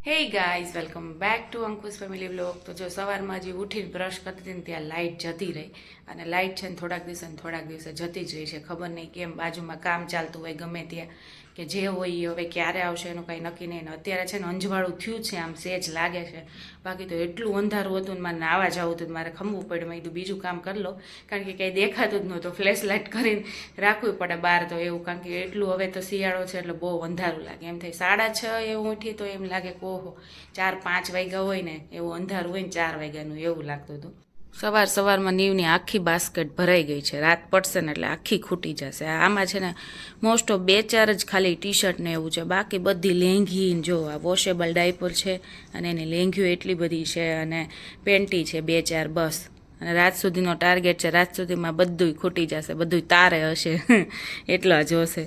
Hey guys welcome back to Ankush family vlog. તો જો સવારમાં હજી ઉઠીને બ્રશ કરતી હતી ને ત્યાં લાઇટ જતી રહી. અને લાઇટ છે ને થોડાક દિવસે જતી જ રહી છે. ખબર નહીં કેમ, બાજુમાં કામ ચાલતું હોય ગમે ત્યાં કે જે હોય એ હવે ક્યારે આવશે એનું કંઈ નક્કી નહીં. ને અત્યારે છે ને અંજવાળું થયું છે, આમ સેજ લાગે છે. બાકી તો એટલું અંધારું હતું ને મારે નાવા જવું હતું, મારે ખમવું પડ્યું. મેં કીધું બીજું કામ કરી લો, કારણ કે કંઈ દેખાતું જ નહોતું. ફ્લેશ લાઇટ કરીને રાખવું પડે બહાર તો એવું, કારણ કે એટલું હવે તો શિયાળો છે એટલે બહુ અંધારું લાગે. એમ થઈ 6:30 એવું ઉઠી તો એમ લાગે કે ઓહો 4-5 વાગ્યા હોય ને એવું અંધારું હોય ને 4 વાગ્યાનું એવું લાગતું હતું. સવારમાં નીવની આખી બાસ્કેટ ભરાઈ ગઈ છે. રાત પડશે ને એટલે આખી ખૂટી જશે. આમાં છે ને મોસ્ટ ઓફ 2-4 જ ખાલી ટી શર્ટ ને એવું છે, બાકી બધી લેંઘી જો આ વોશેબલ ડાયપર છે અને એની લેંઘીઓ એટલી બધી છે અને પેન્ટી છે 2-4 બસ. અને રાત સુધીનો ટાર્ગેટ છે, રાત સુધીમાં બધુંય ખૂટી જશે, બધુંય તારે હશે એટલા જ હશે.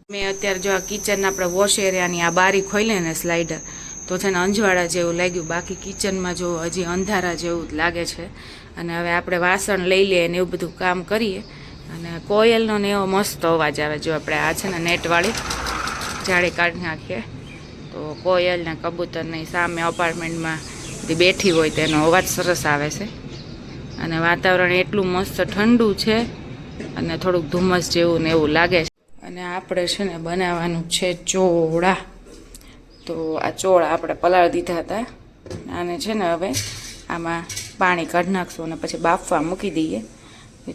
મેં અત્યારે જો આ કિચન આપણે વોશ એરિયાની આ બારી ખોલી ને સ્લાઇડર, તો છે ને અંજવાળા જેવું લાગ્યું. બાકી કિચનમાં જો હજી અંધારા જેવું જ લાગે છે. અને હવે આપણે વાસણ લઈ લઈએ ને એવું બધું કામ કરીએ. અને કોયલનો ને એવો મસ્ત અવાજ આવે. જો આપણે આ છે ને નેટવાળી જાળી કાઢી નાખીએ તો કોયલ ને કબૂતરની સામે અપાર્ટમેન્ટમાં બધી બેઠી હોય તેનો અવાજ સરસ આવે છે. અને વાતાવરણ એટલું મસ્ત ઠંડુ છે અને થોડુંક ધુમ્મસ જેવું ને એવું લાગે છે. અને આપણે છે ને બનાવવાનું છે ચોળા. તો આ ચોળા આપણે પલાળી દીધા હતા. આને છે ને હવે આમાં પાણી કાઢી નાખશું અને પછી બાફવા મૂકી દઈએ.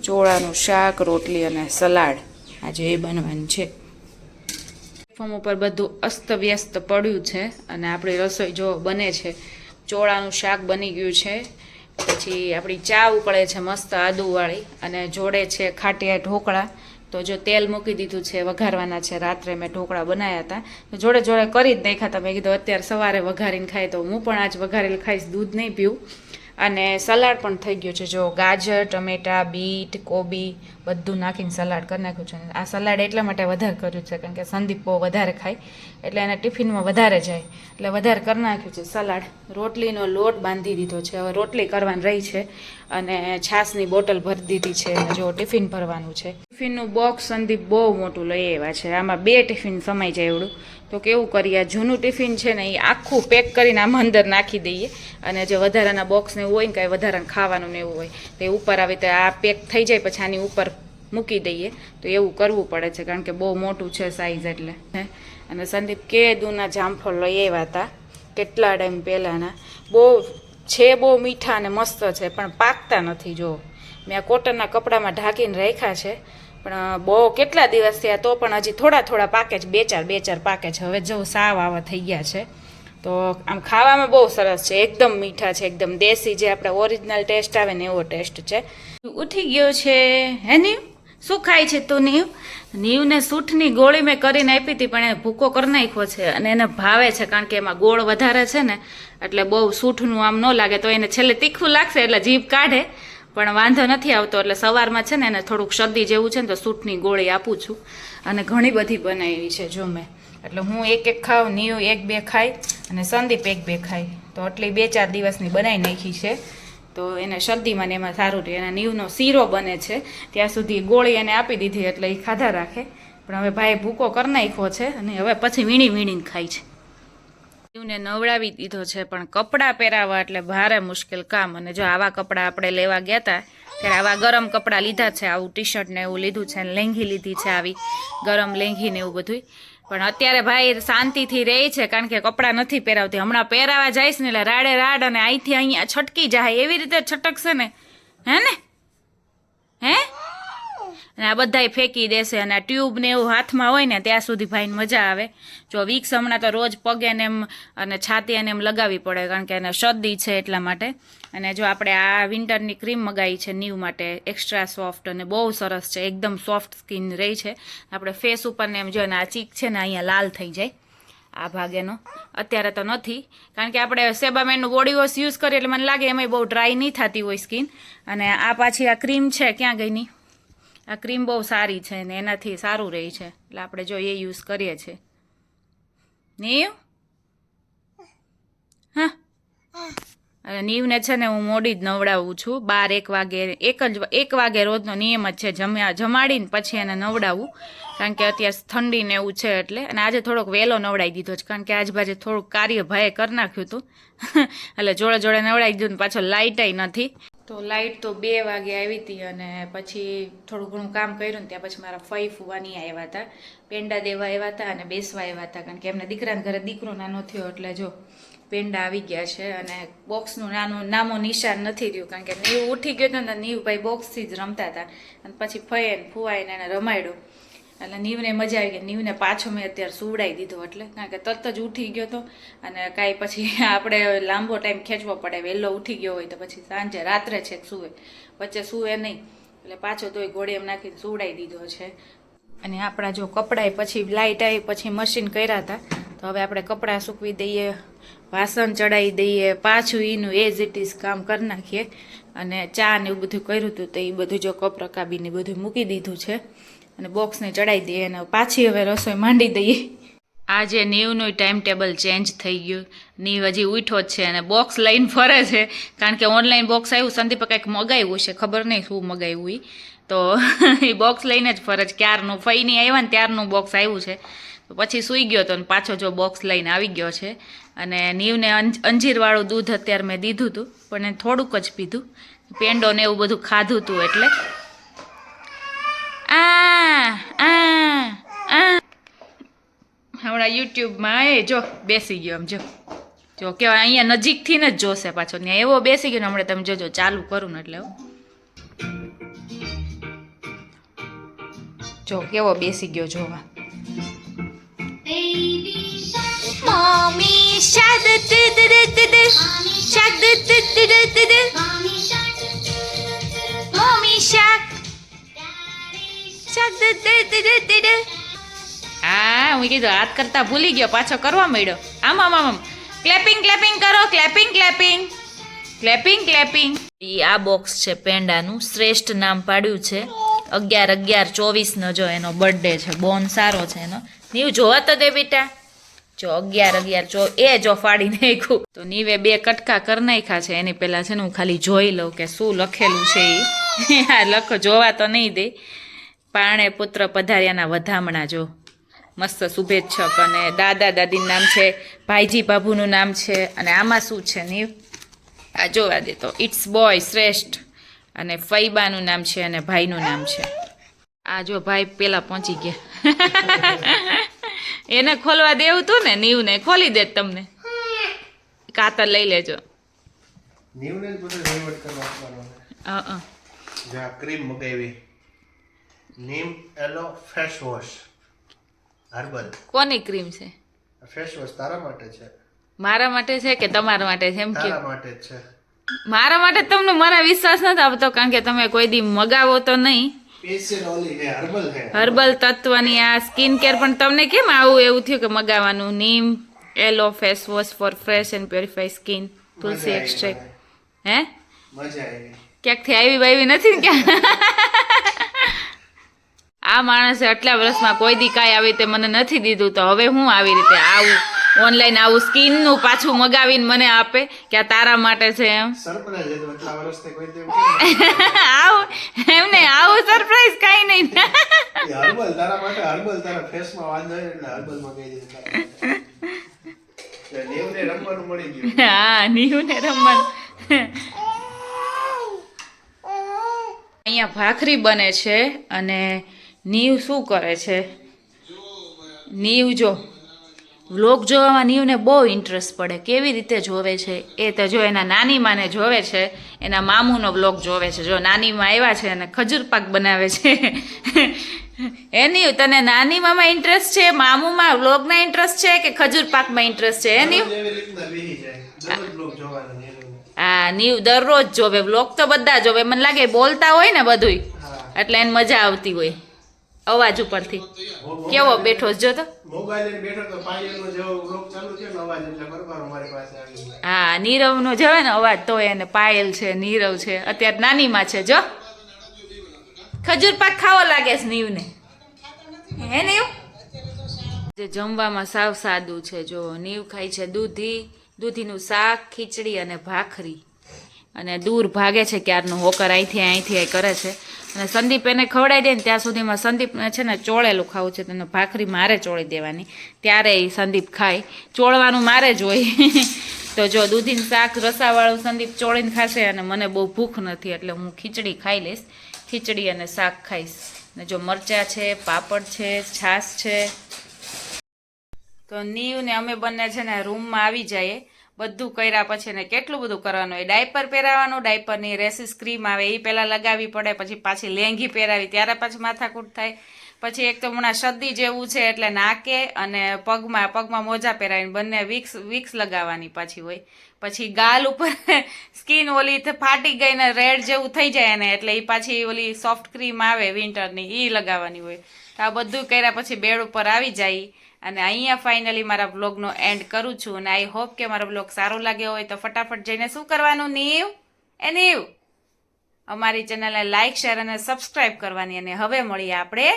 ચોળાનું શાક, રોટલી અને સલાડ આજે એ બનવાનું છે. પ્લેટફોર્મ ઉપર બધું અસ્તવ્યસ્ત પડ્યું છે અને આપણી રસોઈ જો બને છે. ચોળાનું શાક બની ગયું છે, પછી આપણી ચા ઉકળે છે મસ્ત આદુવાળી, અને જોડે છે ખાટિયા ઢોકળા. તો જો તેલ મૂકી દીધું છે, વઘારવાના છે. રાત્રે મેં ઢોકળા બનાવ્યા હતા તો જોડે કરી જ નાખ્યા હતા. મેં કીધું અત્યારે સવારે વઘારીને ખાય તો હું પણ આજ વઘારેલ ખાઈશ, દૂધ નહીં પીવું. અને સલાડ પણ થઈ ગયું છે. જો ગાજર, ટમેટા, બીટ, કોબી બધું નાખીને સલાડ કરી નાખ્યું છે. આ સલાડ એટલા માટે વધારે કર્યું છે કારણ કે સંદીપ બહુ વધારે ખાય એટલે એને ટિફિનમાં વધારે જાય એટલે વધારે કરી નાખ્યું છે સલાડ. રોટલીનો લોટ બાંધી દીધો છે, હવે રોટલી કરવાની રહી છે. અને છાશની બોટલ ભરી દીધી છે. જો ટિફિન ભરવાનું છે. ટિફિનનું બોક્સ સંદીપ બહુ મોટું લઈ આવ્યા છે. આમાં 2 ટિફિન સમાઈ જાય એવડું. તો કેવું કરીએ, આ જૂનું ટિફિન છે ને એ આખું પેક કરીને આમાં અંદર નાખી દઈએ. અને જે વધારાના બોક્સ ને એવું હોય ને કાંઈ વધારાનું ખાવાનું ને એવું હોય તો એ ઉપર આવી તો આ પેક થઈ જાય પછી આની ઉપર મૂકી દઈએ. તો એવું કરવું પડે છે કારણ કે બહુ મોટું છે સાઈઝ એટલે. અને સંદીપ કેદુના જામફળ લઈ આવ્યા હતા કેટલા ટાઈમ પહેલાંના. બહુ મીઠા અને મસ્ત છે પણ પાકતા નથી. જો મેં આ કોટનના કપડામાં ઢાંકીને રાખ્યા છે પણ બહુ કેટલા દિવસ થયા તો પણ હજી થોડા પાકે છે. 2-4 પાકે છે. હવે જો સાવ આવા થઈ ગયા છે. તો આમ ખાવામાં બહુ સરસ છે, એકદમ મીઠા છે, એકદમ દેશી જે આપણે ઓરિજિનલ ટેસ્ટ આવે ને એવો ટેસ્ટ છે. ઉઠી ગયો છે હે નીવ? શું ખાય છે તું નીવ? નીવને સૂઠની ગોળી મેં કરીને આપી હતી પણ એને ભૂકો કરી નાખ્યો છે અને એને ભાવે છે કારણ કે એમાં ગોળ વધારે છે ને એટલે બહુ સૂઠનું આમ ન લાગે. તો એને છેલ્લે તીખું લાગશે એટલે જીભ કાઢે પણ વાંધો નથી આવતો. એટલે સવારમાં છે ને એને થોડુંક શરદી જેવું છે ને તો સૂઠની ગોળી આપું છું. અને ઘણી બધી બનાવી છે જો મેં, એટલે હું 1-1 ખાઉં, નીવ 1-2 ખાય અને સંદીપ 1-2 ખાય. તો આટલી 2-4 દિવસની બનાવી નાખી છે. તો એને શરદીમાં ને એમાં સારું રહે. એના નીવનો શીરો બને છે ત્યાં સુધી ગોળી એને આપી દીધી એટલે એ ખાધા રાખે. પણ હવે ભાઈ ભૂકો કરી નાખ્યો છે અને હવે પછી વીણીને ખાય છે. નીવને નવડાવી દીધો છે પણ કપડાં પહેરાવવા એટલે ભારે મુશ્કેલ કામ. અને જો આવા કપડાં આપણે લેવા ગયા હતા ત્યારે આવા ગરમ કપડાં લીધા છે, આવું ટી શર્ટ ને એવું લીધું છે, લેંઘી લીધી છે, આવી ગરમ લેંઘી ને એવું બધું. પણ અત્યારે ભાઈ શાંતિથી રહે છે કારણ કે કપડાં નથી પહેરાવતી. હમણાં પહેરાવા જઈશ ને એટલે રાડે રાડ અને અહીંથી અહીંયા છટકી જાય એવી રીતે છટકશે ને, હે ને હે. અને આ બધાય ફેંકી દેશે. અને આ ટ્યુબ ને એવું હાથમાં હોય ને ત્યાં સુધી ભાઈને મજા આવે. જો વિક્સ હમણાં તો રોજ પગે ને એમ અને છાતી એને એમ લગાવવી પડે કારણ કે એને શરદી છે એટલા માટે. અને જો આપણે આ વિન્ટરની ક્રીમ મગાવી છે નીવ માટે, એક્સ્ટ્રા સોફ્ટ અને બહુ સરસ છે, એકદમ સોફ્ટ સ્કિન રહી છે. આપણે ફેસ ઉપર ને એમ જો ને આ ચીક છે ને અહીંયા લાલ થઈ જાય આ ભાગેનો. અત્યારે તો નથી કારણ કે આપણે સેબામેનનું બોડી વોશ યુઝ કરીએ એટલે મને લાગે એમાંય બહુ ડ્રાય નહીં થતી હોય સ્કિન. અને આ પાછી આ ક્રીમ છે ક્યાં ગઈ ની, આ ક્રીમ બહુ સારી છે ને એનાથી સારું રહે છે એટલે આપણે જો એ યુઝ કરીએ છીએ. નીવ હા અને નીવને છે ને હું મોડી જ નવડાવું છું 12-1 વાગે 1 વાગે રોજનો નિયમ જ છે જમાડીને પછી એને નવડાવું કારણ કે અત્યારે ઠંડી ને એવું છે એટલે અને આજે થોડોક વહેલો નવડાવી દીધો છે કારણ કે આજબાજુ થોડુંક કાર્ય ભાઈએ કરી નાખ્યું હતું એટલે જોડે જોડે નવડાવી દીધું ને પાછો લાઇટેય નથી તો લાઇટ તો 2 વાગે આવી હતી અને પછી થોડું ઘણું કામ કર્યું ને ત્યાં પછી મારા ફઈ ફુવાની આવ્યા હતા પેંડા દેવા આવ્યા હતા અને બેસવા આવ્યા હતા કારણ કે એમને દીકરાના ઘરે દીકરો નાનો થયો એટલે જો પેંડા આવી ગયા છે અને બોક્સનું નામો નિશાન નથી રહ્યું કારણ કે નીવ ઉઠી ગયો હતો ને નીવભાઈ બોક્સથી જ રમતા હતા અને પછી ફઈએ ને ફુવાઈને એને રમાડ્યો એટલે નીવને મજા આવી ગઈ નીવને પાછો મેં અત્યારે સુવડાવી દીધો એટલે કારણ કે તરત જ ઉઠી ગયો હતો અને કાંઈ પછી આપણે લાંબો ટાઈમ ખેંચવો પડે વહેલો ઉઠી ગયો હોય તો પછી સાંજે રાત્રે છેક સૂવે વચ્ચે સૂવે નહીં એટલે પાછો તોય ઘોડે એમ નાખીને સુવડાવી દીધો છે અને આપણા જો કપડાં પછી લાઇટ આવી પછી મશીન કર્યા હતા તો હવે આપણે કપડાં સૂકવી દઈએ વાસણ ચડાવી દઈએ પાછું એનું એઝ ઇટ ઇઝ કામ કરી નાખીએ અને ચા ને એવું બધું કર્યું હતું તો એ બધું જો કપ રકાબીને બધું મૂકી દીધું છે અને બોક્સને ચડાવી દઈએ અને પાછી હવે રસોઈ માંડી દઈએ આજે નીવનું ટાઈમ ટેબલ ચેન્જ થઈ ગયું નીવ હજી ઉઠો જ છે અને બોક્સ લઈને ફરે છે કારણ કે ઓનલાઈન બોક્સ આવ્યું સંદીપે કંઈક મગાવ્યું છે ખબર નહીં શું મગાવ્યું એ તો એ બોક્સ લઈને જ ફરે છે ક્યારનું ફઈની આવ્યા ને ત્યારનું બોક્સ આવ્યું છે તો પછી સૂઈ ગયો હતો ને પાછો જો બોક્સ લઈને આવી ગયો છે અને નીવને અંજીરવાળું દૂધ અત્યારે મેં દીધું હતું પણ એને થોડુંક જ પીધું પેંડો ને એવું બધું ખાધું હતું એટલે હમણાં યુટ્યુબમાં એ જો બેસી ગયો આમ જો કેવાય અહીંયા નજીકથી ને જ જોશે પાછો ત્યાં એવો બેસી ગયો ને હમણાં તમે જોજો ચાલુ કરું ને એટલે જો કેવો બેસી ગયો જોવા Mommy shark Mommy shark હા હું કીધું હાથ કરતા ભૂલી ગયો પાછો કરવા માંડ્યો આમ ક્લેપિંગ કરો ક્લેપિંગ આ બોક્સ છે પેંડાનું શ્રેષ્ઠ નામ પાડ્યું છે 11/11/24 નો જો એનો બર્થડે છે બોન સારો છે એનો નીવ જોવા તો દે બેટા જો 11/11 એ જો ફાડી નાખ્યું તો નીવે 2 કટકા કરી નાખ્યા છે એની પહેલા છે ને હું ખાલી જોઈ લઉં કે શું લખેલું છે એ આ લખો જોવા તો નહીં દે પાણે પુત્ર પધાર્યાના વધામણા જો મસ્ત શુભેચ્છક અને દાદા દાદીનું નામ છે ભાઈજી બાબુનું નામ છે અને આમાં શું છે નીવ આ જોવા દે તો ઇટ્સ બોય શ્રેષ્ઠ અને ફઈબાનું નામ છે અને ભાઈનું નામ છે આ જો ભાઈ પેલા પહોંચી ગયા એને ખોલવા દેવું તું ને નીવને ખોલી દે તમને કાતર લઈ લેજો નીવને જ બધું રિવર્ટ કરવા આપવાનો જા ક્રીમ મગાવી નીમ એલો ફેસ વોશ હર્બલ કોની ક્રીમ છે ફેસ વોશ તારા માટે છે મારા માટે છે કે તમારા માટે છે એમ કે તારા માટે જ છે મારા માટે તમને મારા વિશ્વાસ નથી આવતો કારણ કે તમે કોઈ દી મગાવો તો નહીં સ્પેશિયલ ઓલી હે હર્બલ હે હર્બલ તત્વની આ સ્કિન કેર પણ તમને કેમ આવું એવું થયું કે મગાવવાનું neem aloe face wash for fresh and purify skin tulsi extract હે મજા આવી ક્યાંકથી આવી બાવી નથી ને ક્યાં આ માણસે આટલા વર્ષમાં કોઈ દી કાંઈ આવી રીતે મને નથી દીધું તો હવે હું આવી રીતે આવું ઓનલાઈન આવું સ્કિનનું પાછું મગાવીને મને આપે કે આ તારા માટે છે એમ સરપ્રાઈઝ હે તો આટલા વર્ષથી કોઈ દે આવું એમને આવું સરપ્રાઈઝ કાંઈ નહીં હર્બલ તારા માટે હર્બલ તારા ફેસમાં વાંધો હોય એટલે હર્બલ મગાવી દીધું નીવને રમવાનું મળી ગયું હા નીવને રમવાનું અહીંયા ભાખરી બને છે અને નીવ શું કરે છે નીવ જો વ્લોગ જોવામાં નીવને બહુ ઇન્ટરેસ્ટ પડે કેવી રીતે જોવે છે એ તો જો એના નાની માને જોવે છે એના મામુનો વ્લોગ જોવે છે જો નાની માં આવ્યા છે અને ખજૂર પાક બનાવે છે એ નીવ તને નાની મામાં ઇન્ટરેસ્ટ છે મામુમાં વ્લોગમાં ઇન્ટરેસ્ટ છે કે ખજૂર પાકમાં ઇન્ટરેસ્ટ છે એ નીવ હા નીવ દરરોજ જોવે વ્લોગ તો બધા જોવે મને લાગે બોલતા હોય ને બધુંય એટલે એને મજા આવતી હોય અવાજ ઉપરથી કેવો બેઠો જો તો હા નીરવનો જોવે ને અવાજ તો એને પાયલ છે નીરવ છે અત્યારે નાનીમાં છે જો ખજૂર પાક ખાવો લાગે છે નીવને હે નીવ જે જમવામાં સાવ સાદું છે જો નીવ ખાય છે દૂધી દૂધીનું શાક, ખીચડી અને ભાખરી. અને દૂર ભાગે છે ક્યારનું હોકર અહીંથી કરે છે. અને સંદીપ એને ખવડાવી દે ને ત્યાં સુધીમાં સંદીપને છે ને ચોળેલું ખાવું છે, તેને ભાખરી મારે ચોળી દેવાની, ત્યારે એ સંદીપ ખાય. ચોળવાનું મારે જ હોય. તો જો દૂધીનું શાક રસાવાળું સંદીપ ચોળીને ખાશે, અને મને બહુ ભૂખ નથી એટલે હું ખીચડી ખાઈ લઈશ. ખીચડી અને શાક ખાઈશ. ને જો મરચાં છે, પાપડ છે, છાશ છે. તો નીવ ને અમે બંને છે ને રૂમમાં આવી જઈએ. બધું કર્યા પછી ને કેટલું બધું કરવાનું હોય. ડાયપર પહેરાવાનું, ડાયપરની રેસિસ ક્રીમ આવે એ પહેલાં લગાવવી પડે, પછી પાછી લેંઘી પહેરાવી ત્યારે પાછી માથાકૂટ થાય. પછી એક તો હમણાં શરદી જેવું છે એટલે નાકે અને પગમાં મોજા પહેરાવીને બંને વિક્સ લગાવવાની પાછી હોય. પછી ગાલ ઉપર સ્કિન ઓલી ફાટી ગઈ ને રેડ જેવું થઈ જાય ને એટલે એ પાછી ઓલી સોફ્ટ ક્રીમ આવે વિન્ટરની એ લગાવવાની હોય. તો આ બધું કર્યા પછી બેડ ઉપર આવી જાય. અને અહીંયા ફાઇનલી મારા બ્લોગનો એન્ડ કરું છું. અને આઈ હોપ કે મારો બ્લોગ સારો લાગ્યો હોય તો ફટાફટ જઈને શું કરવાનું નીવ? અમારી ચેનલને લાઇક, શેર અને સબસ્ક્રાઇબ કરવાની. અને હવે મળીએ આપણે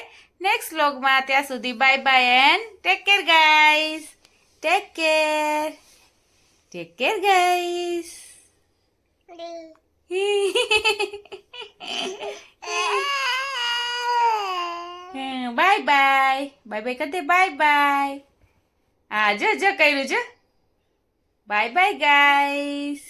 નેક્સ્ટ બ્લોગમાં. ત્યાં સુધી bye bye and take care guys. Take care guys. Bye bye કરી દે. Bye bye. હા જો કર્યું છે. Bye bye guys.